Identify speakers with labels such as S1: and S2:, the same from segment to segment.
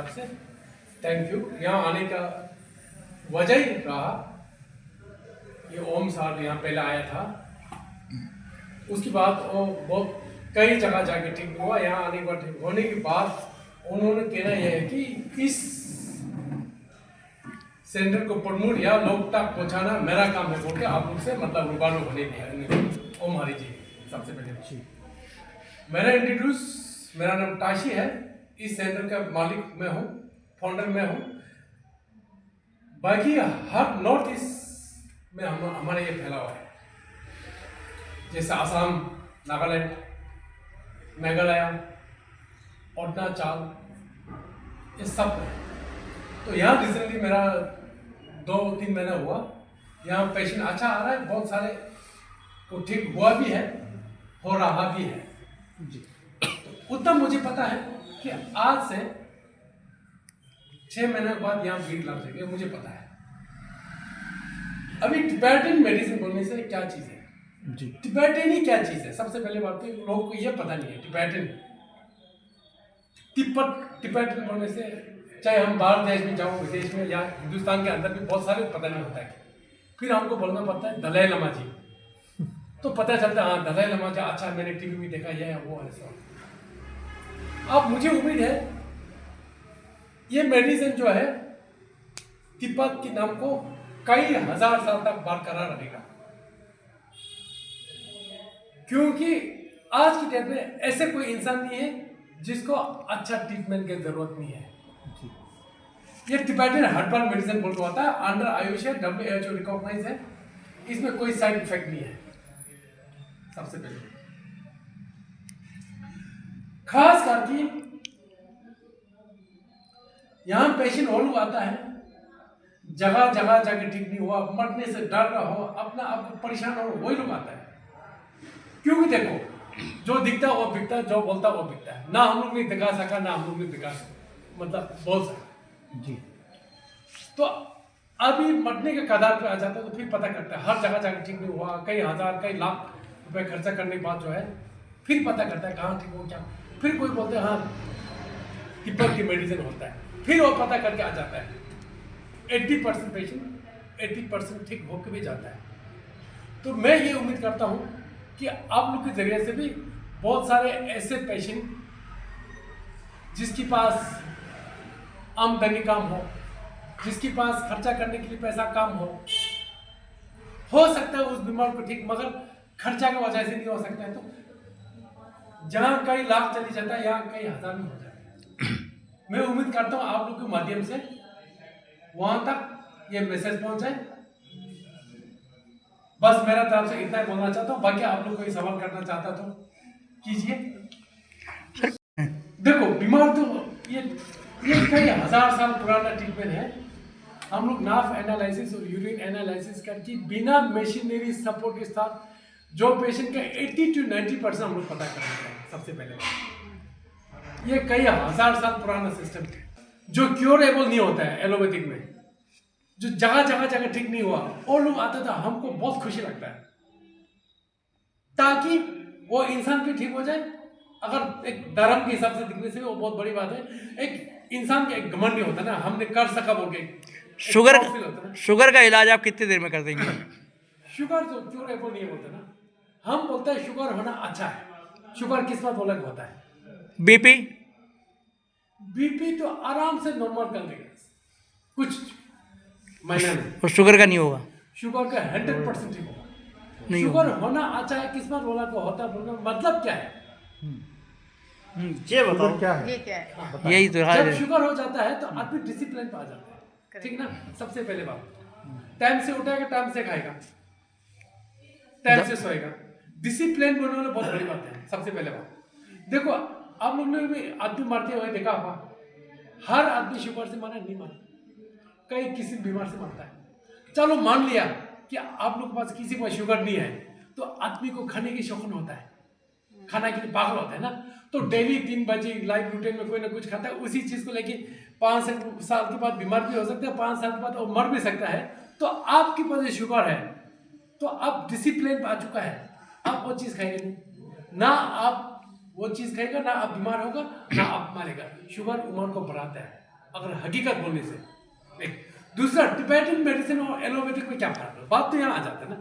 S1: तरफ से thank you. यहाँ आने का वजह ही रहा, ये ओम साहब यहाँ पहले आया था, उसके बाद वो बहुत कई जगह जाके ठीक हुआ। यहाँ आने के बाद ठीक होने के बाद उन्होंने कहना यह है कि इस सेंटर को प्रमोट या लोग तक पहुँचाना मेरा काम है बोल के आप लोग से मतलब रूबारू होने दिया। ओम हरी जी, सबसे पहले मेरा इंट्रोड्यूस, मेरा नाम ताशी है, इस सेंटर का मालिक मैं हूँ, फाउंडर मैं हूँ। बाकी हर नॉर्थ ईस्ट में हमारे ये फैला हुआ है, जैसे असम, नागालैंड, मेघालय, अरुणाचल, ये सब है। तो यहाँ रिसेंटली मेरा 2-3 महीना हुआ, यहाँ पेशेंट अच्छा आ रहा है, बहुत सारे को ठीक हुआ भी है, हो रहा भी है जी। तो उतना मुझे पता है कि आज से 6 महीने के बाद यहाँ भीड़ लग जाएगी, मुझे पता है। अभी टिबेटन मेडिसिन बोलने से क्या चीज़ है जी, टिबेटन ही क्या चीज़ है? सबसे पहले बात तो लोगों को ये पता नहीं है टिबेटन, टिबेटन बोलने से चाहे हम बाहर देश में जाओ, विदेश में या हिंदुस्तान के अंदर भी बहुत सारे पता नहीं होता है। फिर हमको बोलना पड़ता है दलाई लामा जी, तो पता चलता है हाँ दलाई लामा जी, अच्छा मैंने टीवी में देखा ये वो ऐसा। अब मुझे उम्मीद है ये मेडिसिन जो है तिब्बत के नाम को कई हजार साल तक बरकरार रहेगा, क्योंकि आज की डेट में ऐसे कोई इंसान नहीं है जिसको अच्छा ट्रीटमेंट की जरूरत नहीं है। ये टिबेटन हर्बल मेडिसिन बोल के होता है, अंडर आयुष है, WHO रिकॉग्नाइज है, इसमें कोई साइड इफेक्ट नहीं है। सबसे पहले खास करके यहाँ पेशेंट वो लोग आता है जगह जगह जाके ठीक नहीं हुआ, मरने से डर रहा हो, अपना आपको परेशान हो, वही लोग आता है। क्योंकि देखो जो दिखता है वो बिकता है, जो बोलता है वो बिकता है। ना हम लोग ने दिखा सका, ना हम लोग ने दिखा मतलब बोल सका जी। तो अभी मरने के कगार पे आ जाता है तो फिर पता करता है, हर जगह जाके ठीक नहीं हुआ, कई हजार कई लाख रुपए खर्चा करने के बाद जो है फिर पता करता है कहाँ ठीक हो क्या। फिर कोई बोलते हैं हाँ तिब्बत की मेडिसिन होता है, फिर वो पता करके आ जाता है। 80% पेशेंट 80% ठीक होकर भी जाता है। तो मैं ये उम्मीद करता हूँ कि आप लोग के जरिए से भी बहुत सारे ऐसे पेशेंट जिसके पास आमदनी कम हो, जिसके पास खर्चा करने के लिए पैसा कम हो सकता है उस बीमार को ठीक, मगर खर्चा की वजह से नहीं हो सकता है। तो जहाँ कई लाख चली जाता है यहाँ कई हजार में हो जाता है। मैं उम्मीद करता हूँ आप लोग के माध्यम से वहां तक ये मैसेज पहुंचाए। बस मेरा तरफ से इतना बोलना चाहता हूँ, बाकी आप लोग कोई सवाल करना चाहता तो कीजिए। देखो बीमार तो ये कई हजार साल पुराना ट्रीटमेंट है। हम लोग नाफ एनालिसिस और यूरिन एनालिसिस करके बिना मशीनरी सपोर्ट के साथ जो पेशेंट का 80 to 90% हम लोग पता कर लेते हैं। सबसे पहले ये कई हजार साल पुराना सिस्टम है जो क्योरेबल नहीं होता है एलोपैथिक में, जो जगह जगह जगह ठीक नहीं हुआ वो लोग आता था, हमको बहुत खुशी लगता है ताकि वो इंसान भी ठीक हो जाए। अगर एक धर्म के हिसाब से दिखने से वो बहुत बड़ी बात है। एक इंसान का एक घमंड नहीं होता ना, हमने कर सका बोल के।
S2: शुगर का इलाज आप कितनी देर में कर देंगे?
S1: शुगर तो क्योरेबल नहीं होता ना, हम बोलते हैं शुगर होना अच्छा है। शुगर किस्मत बोला होता है। बीपी तो आराम से नॉर्मल कर देगा कुछ महीने में,
S2: और शुगर का नहीं होगा?
S1: शुगर का 100% ठीक होगा। शुगर होना अच्छा है, किस्मत वाला को होता है, मतलब क्या है
S2: ये बताओ क्या है? यही तो है।
S1: जब शुगर हो जाता है तो आदमी डिसिप्लिन पे आ जाता है, ठीक ना। सबसे पहले बात टाइम से उठेगा, टाइम से खाएगा, टाइम से सोएगा। डिसिप्लिन बनाना बहुत बड़ी बात है। सबसे पहले बात देखो, आप लोग ने भी आदमी मरते हुए देखा होगा, हर आदमी शुगर से मरा नहीं मरता, कई किसी बीमार से मरता है। चलो मान लिया कि आप लोग के पास किसी को शुगर नहीं है, तो आदमी को खाने की शौकीन होता है, खाना के लिए पागल होता है ना। तो डेली 3 बजे लाइफ रूटीन में कोई ना कुछ खाता है, उसी चीज को लेके 5 साल के बाद बीमार भी हो सकता है, 5 साल के बाद वो मर भी सकता है। तो आपके पास शुगर है तो आप डिसिप्लिन पे आ चुका है, आप वो चीज खाएंगे नहीं ना, आप वो चीज खाएगा ना, आप बीमार होगा ना आप मारेगा। शुगर उम्र को बढ़ाता है। अगर हकीकत बोलने से। एक दूसरा, टिबेटन मेडिसिन और एलोपैथिक में क्या फर्क है? बात तो यहाँ आ जाता है ना।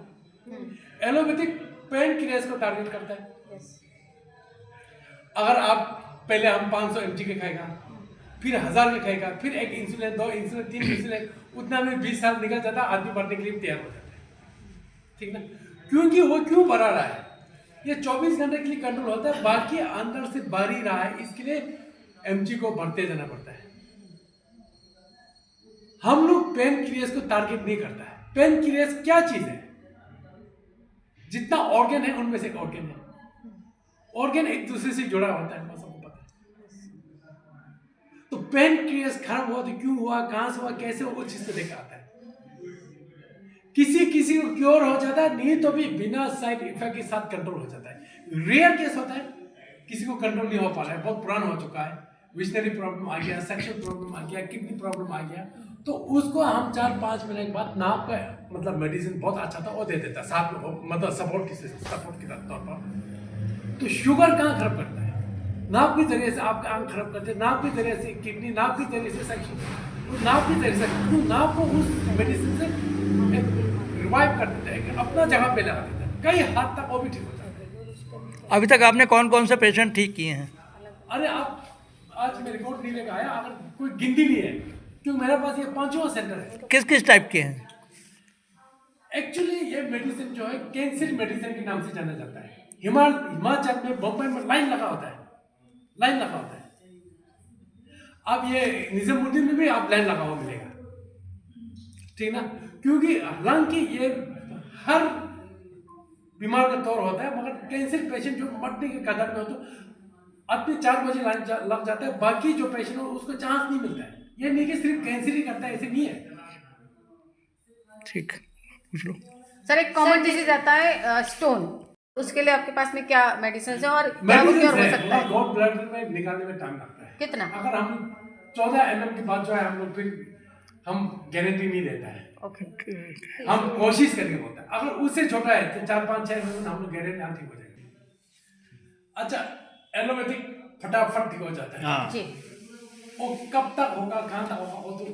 S1: एलोपैथिक पेन क्रिलेस को टारगेट करता है। अगर आप पहले हम 500 mg के खाएगा, फिर 1000 के खाएगा, फिर एक इंसुलिन, 2 इंसुलिन, 3 इंसुलिन, उतना में 20 साल निकल जाता है, आदमी बढ़ने के लिए तैयार हो जाता है। ठीक ना? क्योंकि वो क्यों बढ़ा रहा है? ये 24 घंटे के लिए कंट्रोल होता है, बाकी अंदर से बढ़ ही रहा है, इसके लिए mg को बढ़ते जाना पड़ता है। हम लोग पेन क्रिलेस को टारगेट नहीं करता है। पेन क्रिलेस क्या चीज है? जितना ऑर्गन है उनमें से एक ऑर्गन है। ऑर्गन एक दूसरे से जुड़ा होता है, सबको पता है। तो पेन क्रिलेस खराब हुआ तो क्यों हुआ, कहां से हुआ, कैसे हुआ, वो चीज तो देखा आता है। किसी को क्योर हो जाता है, नहीं तो भी बिना साइड इफेक्ट के साथ कंट्रोल हो जाता है। रेयर केस होता है किसी को कंट्रोल नहीं हो पा रहा है, बहुत पुराना हो चुका है, विजनरी प्रॉब्लम आ गया, सेक्सुअल प्रॉब्लम आ गया, किडनी प्रॉब्लम आ गया, तो उसको हम 4-5 महीने के बाद नाप का मतलब मेडिसिन बहुत अच्छा था वो दे देता साथ में, मतलब सपोर्ट के तौर पर। तो शुगर कहाँ खराब करता है? नाप के जरिए से आपका आंख खराब करते हैं, नाप के जरिए से किडनी, नाप के जरिए से सेक्शन, नाप के जरिए से नाप को उस मेडिसिन से रिवाइव कर देता है, अपना जगह पे लगा देता है, कई हद तक वो भी ठीक हो जाता है।
S2: अभी तक आपने कौन कौन से पेशेंट ठीक किए हैं?
S1: अरे आप आज मैं रिकॉर्ड नहीं लेकर आया, अगर कोई गिनती नहीं है, क्योंकि मेरे पास ये 5वां सेंटर है।
S2: किस किस टाइप के हैं?
S1: एक्चुअली ये मेडिसिन जो है कैंसर मेडिसिन के नाम से जाना जाता है। हिमाचल में, बम्बई में लाइन लगा होता है, लाइन लगा होता है। अब ये निजामुद्दीन में भी आप लाइन लगा हुआ मिलेगा, ठीक ना? क्योंकि हालांकि ये हर बीमार का तौर होता है, मगर कैंसर पेशेंट जो मरने के कदर में हो तो अपने 4 बजे लाइन लग जाता है, बाकी जो पेशेंट हो उसको चांस नहीं मिलता है। ये नहीं कि सिर्फ कैंसर ही करता है, ऐसे नहीं है।
S2: ठीक, पूछ लो
S3: सर। एक कॉमन डिजीज आता है स्टोन, उसके लिए आपके पास में क्या मेडिसिन है और
S1: मेडिसिन
S3: हो सकता है?
S1: गॉल ब्लैडर में निकालने में टाइम लगता है।
S3: कितना?
S1: अगर हम 14 mm की बात जो है, हम लोग फिर हम गारंटी नहीं देता है।
S3: ओके,
S1: हम कोशिश करके बोलते हैं, अगर उससे छोटा है तो 4-5-6 mm हम लोग गारंटी ठीक हो जाएंगे। अच्छा, एलोपैथिक फटाफट ठीक हो जाता है।
S2: हाँ
S3: जी।
S1: वो कब तक होगा, कहाँ तक होगा, वो तो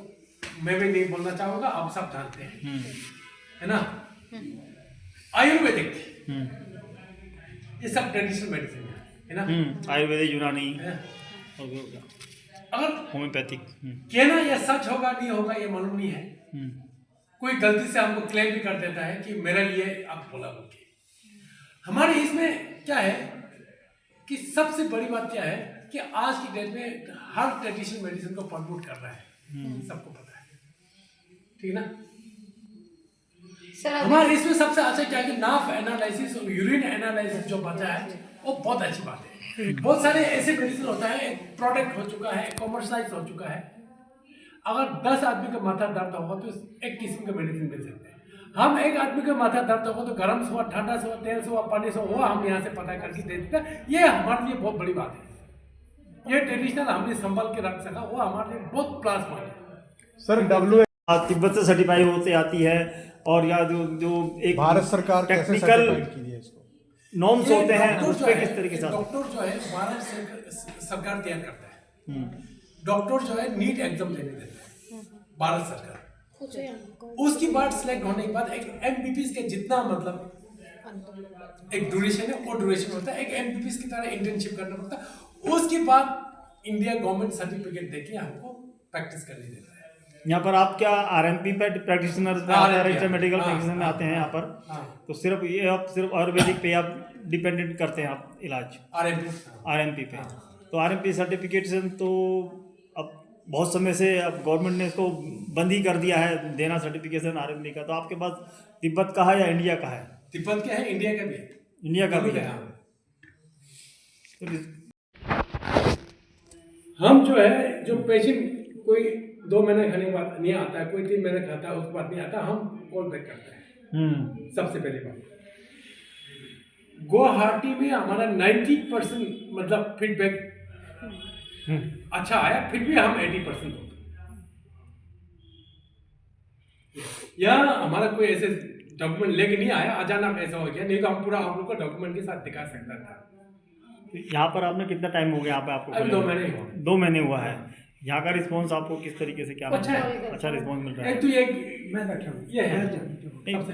S1: मैं भी नहीं बोलना चाहूंगा, आप सब जानते हैं, है ना? आयुर्वेदिक, ये सब ट्रेडिशनल मेडिसिन है ना?
S2: आयुर्वेदिक, यूनानी,
S1: अगर
S2: होम्योपैथिक।
S1: कहना ये सच होगा नहीं होगा ये मालूम नहीं है। कोई गलती से हमको क्लेम भी कर देता है कि मेरे लिए आप बोला बोल के। हमारे इसमें क्या है कि सबसे बड़ी बात क्या है कि आज की डेट में हर ट्रेडिशनल मेडिसिन को प्रमोट कर रहा है, सबको पता है, ठीक ना? हमारे इसमें सबसे अच्छा क्या है कि नाफ एनालिसिस और यूरिन एनालिसिस जो बचा है वो बहुत अच्छी बात है। बहुत सारे ऐसे मेडिसिन होता है, एक प्रोडक्ट हो चुका है, कॉमर्शलाइज हो चुका है, अगर 10 आदमी का माथा दर्द होगा तो एक किस्म का मेडिसिन मिल सकते हैं। हम एक आदमी का माथा दर्द होगा तो गर्म से हुआ, ठंडा से हुआ, तेल से हुआ, पानी से हुआ, हम यहाँ से पता करके दे देते हैं। ये हमारे लिए बहुत बड़ी बात है। ये ट्रेडिशनल हमने संभाल के रख सका, वो हमारे लिए बहुत प्लस पॉइंट है।
S4: सर तिब्बत से सर्टिफाई होते आती है, और या जो एक
S5: भारत सरकार कैसे
S4: टेक्निकल
S5: सर्टिफाइड की है इसको?
S4: नॉर्म्स होते हैं,
S1: डॉक्टर
S4: उस
S1: जो
S4: पे
S1: है,
S4: किस तरीके से?
S1: डॉक्टर जो है भारत सरकार तैयार करता है। डॉक्टर जो है नीट एग्जाम देने देता है भारत सरकार। उसके बाद सिलेक्ट होने के बाद एक एमबीबीएस के जितना मतलब एक ड्यूरेशन है, वो ड्यूरेशन होता है, एक एमबीबीएस की तरह इंटर्नशिप करना पड़ता है। उसके बाद इंडिया गवर्नमेंट सर्टिफिकेट देके हमको प्रैक्टिस करने देता है।
S4: यहाँ पर आप क्या RMP practitioner registered medical practitioner में आते हैं यहाँ पर? तो सिर्फ ये आप सिर्फ आयुर्वेदिक पे आप डिपेंडेंट करते हैं आप इलाज आरएमपी पे? तो आरएमपी सर्टिफिकेशन तो अब बहुत समय से अब गवर्नमेंट ने इसको बंद ही कर दिया है देना सर्टिफिकेशन आरएमपी का। तो आपके पास तिब्बत का है या इंडिया का है?
S1: तिब्बत का है, इंडिया का भी है।
S4: इंडिया का भी है।
S1: हम जो है, जो पेशेंट कोई 2 महीने खाने के बाद नहीं आता है, कोई 3 महीने खाता है उसके बाद नहीं आता, हम कॉल बैक करते हैं। सबसे पहले बात, गुवाहाटी में हमारा 90% मतलब फीडबैक अच्छा आया, फिर भी हम 80% होते। यहाँ हमारा कोई ऐसे डॉक्यूमेंट लेके नहीं आया, अचानक ऐसा हो गया, नहीं तो हम पूरा आप लोग को डॉक्यूमेंट के साथ दिखा सकता था।
S4: यहाँ पर आपने कितना टाइम हो गया यहाँ पे आपको?
S1: अभी 2 महीने हुआ।
S4: 2 महीने हुआ है। यहाँ का रिस्पॉन्स आपको किस तरीके से क्या
S1: अच्छा है।
S4: अच्छा रिस्पॉन्स मिल रहा
S1: एक
S4: है?
S1: तो ये मैं बैठा हूँ, ये है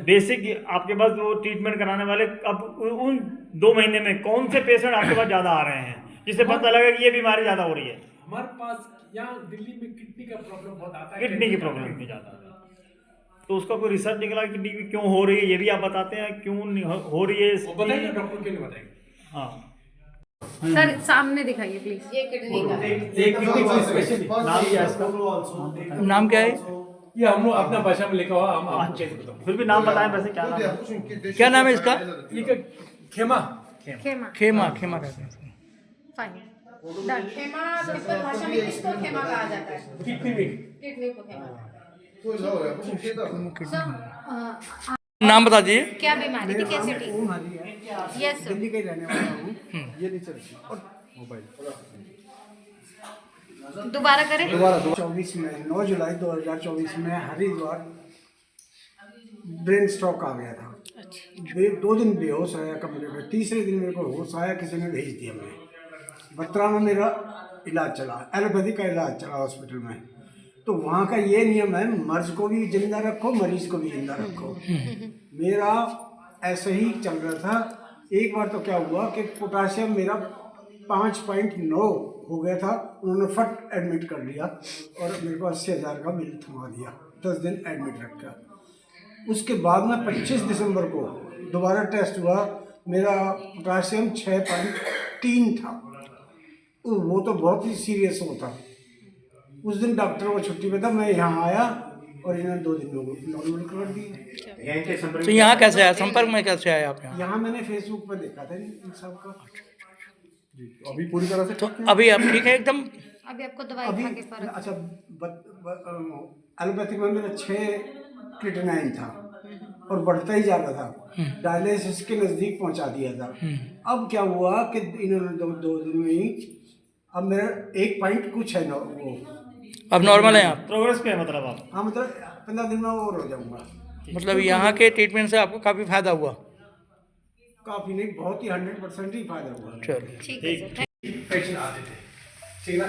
S4: बेसिक आपके पास वो ट्रीटमेंट कराने वाले अब उन 2 महीने में कौन से पेशेंट आपके पास ज़्यादा आ रहे हैं जिससे पता लगा कि ये बीमारी ज़्यादा हो रही है?
S1: हमारे पास यहाँ दिल्ली में किडनी का प्रॉब्लम बहुत आता है।
S4: किडनी की प्रॉब्लम इतनी ज़्यादा है, तो उसका कोई रिसर्च निकला किडनी की क्यों हो रही है, ये भी आप बताते हैं क्यों हो रही है?
S1: वो बताइए, डॉक्टर क्यों नहीं बताएंगे?
S4: हाँ,
S3: सर सामने दिखाइए प्लीज। ये किडनी का
S1: एक किडनी को स्पेशली
S4: नाम क्या है इसका?
S2: नाम क्या है?
S1: ये हम लोग अपना भाषा में लिखा हुआ, हम आपको कैसे बताऊं?
S4: फिर भी नाम बताएं वैसे क्या नाम है?
S2: क्या नाम है इसका?
S1: ये खेमा
S3: खेमा
S2: खेमा खेमा कहते हैं इसको।
S3: Fine done. खेमा सिंपल भाषा में किसको खेमा कहा जाता है?
S1: किडनी में
S3: किडनी को खेमा।
S2: नाम बता दीजिए।
S3: क्या बीमारी थी, कैसे ठीक? यस
S5: दिल्ली का ही रहने वाला हूँ। ये नहीं चलती और मोबाइल
S3: दोबारा करें।
S5: दोबारा 24 में 9 जुलाई 2024 में हरिद्वार ब्रेन स्ट्रोक आ गया था। 2 दिन बेहोश आया कमरे में, तीसरे दिन मेरे को होश आया, किसी ने भेज दिया। मैं बत्रा में मेरा इलाज चला, एलोपैथी का इलाज चला हॉस्पिटल में। तो वहाँ का ये नियम है, मर्ज को भी जिंदा रखो, मरीज को भी जिंदा रखो। मेरा ऐसे ही चल रहा था। एक बार तो क्या हुआ कि पोटाशियम मेरा 5.9 हो गया था, उन्होंने फट एडमिट कर लिया और मेरे को 80,000 का बिल थमा दिया, 10 दिन एडमिट रखा। उसके बाद में 25 दिसंबर को दोबारा टेस्ट हुआ, मेरा पोटाशियम 6.3 था। वो तो बहुत ही सीरियस होता। उस दिन डॉक्टर वो छुट्टी पे था, मैं यहाँ आया और इन्होंने 2 दिन में नॉर्मल कर दिया।
S2: तो यहाँ कैसे आया, संपर्क में कैसे आए आप यहाँ?
S5: यहाँ मैंने फेसबुक पर देखा था इन सब का। जी, अभी पूरी तरह से
S2: तो अभी आप ठीक है एकदम?
S3: अभी आपको दवाई
S5: अभी
S3: खा के फर्क?
S5: अच्छा, एलोपैथिक में मेरा 6 क्रिएटिनिन था और बढ़ता ही जा रहा था, डायलिसिस के नज़दीक पहुंचा दिया था। अब क्या हुआ कि इन्होंने 2 दिन में ही अब मेरा 1 पॉइंट कुछ है ना, वो
S2: अब नॉर्मल है आप?
S4: प्रोग्रेस पे है मतलब आप?
S5: हाँ, मतलब 15 दिन में और हो जाऊंगा।
S2: मतलब यहाँ के ट्रीटमेंट से आपको काफ़ी फायदा हुआ?
S5: काफ़ी नहीं, बहुत ही 100% ही फायदा हुआ।
S2: चलो
S3: ठीक है सर।
S1: पेशेंट आते थे, ठीक ना,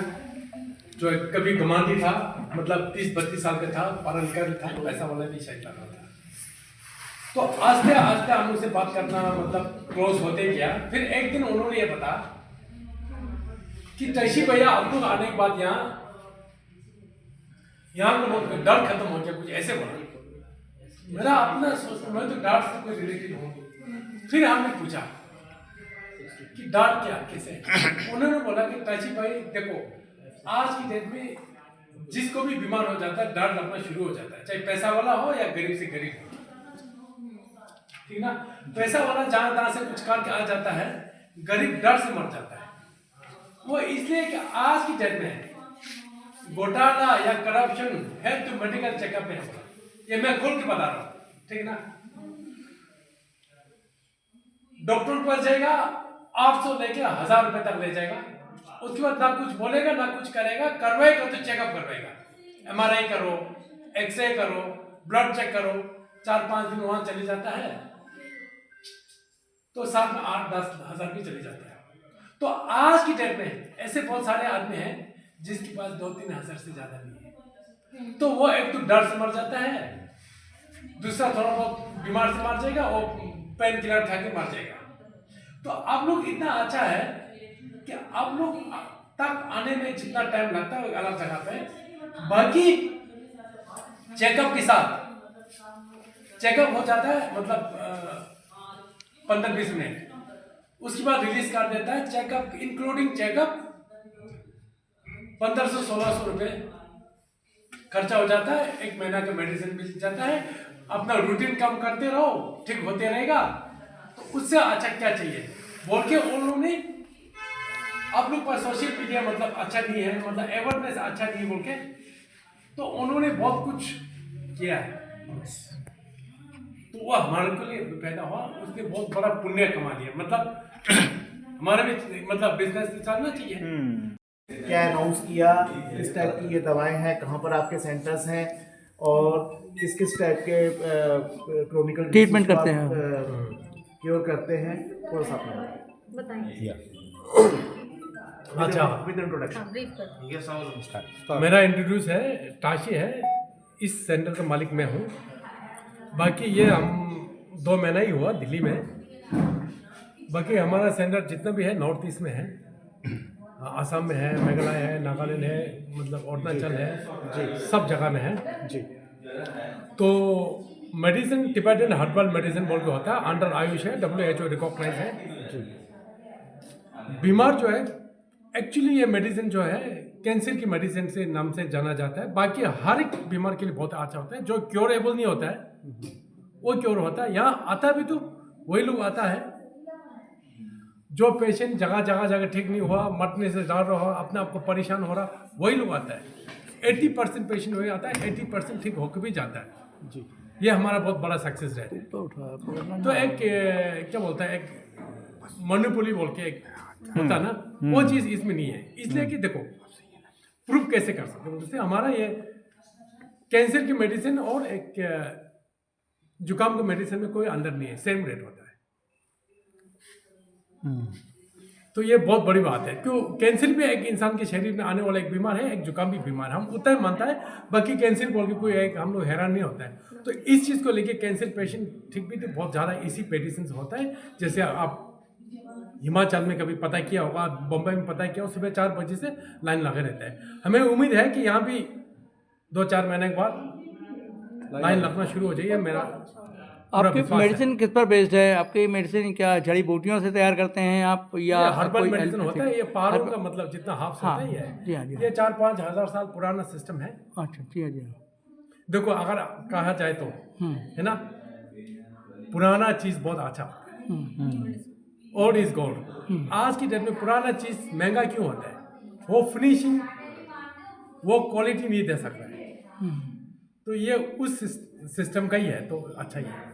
S1: जो कभी गमांडी था, मतलब 30-32 साल का था, पढ़ा था, ऐसा वाला भी शायद लगा था। तो आस्ते आस्ते हम उनसे बात करना मतलब क्लोज होते गया। फिर एक दिन उन्होंने ये बता कि तैशी भैया अब लोग आने के बाद यहाँ को लोग डर खत्म हो गया, कुछ ऐसे बोला। मेरा अपना सोच, मैं तो डर से कोई रिलेटेड हूँ। फिर हमने पूछा कि डर क्या, कैसे? उन्होंने बोला कि तैशी भाई देखो, आज की डेट में जिसको भी बीमार हो जाता है, डर लगना शुरू हो जाता है, चाहे पैसा वाला हो या गरीब से गरीब हो, ठीक ना। पैसा वाला जहाँ तहाँ से कुछ करके आ जाता है, गरीब डर से मर जाता है। वो इसलिए कि आज की डेट में घोटाला या करप्शन है तो मेडिकल चेकअप में है, ये मैं खोल के बता रहा हूँ, ठीक ना। डॉक्टर के पास जाएगा, 800 लेके 1000 रुपए तक ले जाएगा, उसके बाद ना कुछ बोलेगा ना कुछ करेगा, करवाएगा तो चेकअप करवाएगा, MRI करो, एक्सरे करो, ब्लड चेक करो, 4-5 दिन वहां चले जाता है, तो साथ में 8-10 हज़ार भी चले जाते हैं। तो आज की डेट में ऐसे बहुत सारे आदमी हैं जिसके पास 2-3 हज़ार से ज्यादा नहीं है। तो वो एक तो डर से मर जाता है, दूसरा थोड़ा बहुत बीमार से मर जाएगा, वो पेन किलर खा के मर जाएगा। तो आप लोग इतना अच्छा है कि आप लोग तक आने में जितना टाइम लगता है अलग जगह पे, बाकी चेकअप के साथ चेकअप हो जाता है, मतलब 15-20 मिनट, उसके बाद रिलीज कर देता है। चेकअप इंक्लूडिंग चेकअप 1500-1600 रुपए खर्चा हो जाता है, 1 महीना का मेडिसिन मिल जाता है, अपना रूटीन काम करते रहो, ठीक होते रहेगा। तो उससे अच्छा क्या चाहिए बोल के उन्होंने आप लोग पर सोशल मीडिया मतलब अच्छा नहीं है, मतलब अवेयरनेस अच्छा नहीं बोल के, तो उन्होंने बहुत कुछ किया है। तो वह हमारे को लिए पैदा हुआ, उसने बहुत बड़ा पुण्य कमा लिया, मतलब हमारे भी मतलब बिजनेस चलना चाहिए।
S6: क्या अनाउंस किया, किस टाइप की ये दवाएं हैं, कहाँ पर आपके सेंटर्स हैं और किस किस टाइप के क्रोनिकल
S2: ट्रीटमेंट करते हैं,
S6: क्योर करते हैं, थोड़ा सा
S3: बताएं।
S1: अच्छा।
S6: With introduction.
S3: हाँ, ब्रीफ कर।
S1: मेरा इंट्रोड्यूस है, ताशी है, इस सेंटर का मालिक मैं हूँ। बाकी ये हम 2 महीना ही हुआ दिल्ली में। बाकी हमारा सेंटर जितना भी है नॉर्थ ईस्ट में है, आसाम में है, मेघालय है, नागालैंड है, मतलब अरुणाचल है, सब जगह में है
S6: जी।
S1: तो मेडिसिन टिबेटन हर्बल मेडिसिन बोल के होता है, अंडर आयुष है, WHO रिकॉग्नाइज है। बीमार जो है एक्चुअली ये मेडिसिन जो है कैंसर की मेडिसिन से नाम से जाना जाता है। बाकी हर एक बीमार के लिए बहुत अच्छा होता है। जो क्योरेबल नहीं होता है वो क्योर होता है। यहाँ आता भी तो वही लोग आता है जो पेशेंट जगह ठीक नहीं हुआ, मरने से डर रहा, अपने आप को परेशान हो रहा, वही लोग आता है। 80% पेशेंट वही आता है, 80% ठीक होकर भी जाता है जी। ये हमारा बहुत बड़ा सक्सेस रहा है। तो एक क्या बोलता है, एक मोनोपोली बोल के एक होता ना, वो चीज़ इसमें नहीं है। इसलिए कि देखो प्रूफ कैसे कर सकते हैं, जैसे हमारा ये कैंसर की मेडिसिन और एक जुकाम की मेडिसिन में कोई अंदर नहीं है, सेम रेट होता है। तो ये बहुत बड़ी बात है। क्यों, कैंसर भी एक इंसान के शरीर में आने वाला एक बीमार है, एक जुकाम भी बीमार है, हम उतना ही मानता है। बाकी कैंसर बोल के कोई एक हम लोग हैरान नहीं होता है। तो इस चीज़ को लेके कैंसर पेशेंट ठीक भी तो बहुत ज़्यादा इसी मेडिसिन होता है। जैसे आप हिमाचल में कभी पता किया होगा, बम्बई में पता किया हो, सुबह 4 बजे से लाइन लगे रहता है। हमें उम्मीद है कि यहाँ भी 2-4 महीने के बाद लाइन लगना शुरू हो जाइए। मेरा
S2: आपकी मेडिसिन किस पर बेस्ड है? आपकी मेडिसिन क्या जड़ी बूटियों से तैयार करते हैं आप, या
S1: हर्बल मेडिसिन होता है? ये पहाड़ों का मतलब जितना हाफ होता है ये 4-5 हज़ार साल पुराना सिस्टम है।
S2: अच्छा जी हाँ जी।
S1: देखो अगर कहा जाए तो है ना, पुराना चीज़ बहुत अच्छा, ओल्ड इज गोल्ड। आज की डेट में पुराना चीज़ महंगा क्यों होता है? वो फिनिशिंग, वो क्वालिटी नहीं दे सकता है। तो ये उस सिस्टम का ही है, तो अच्छा ही है।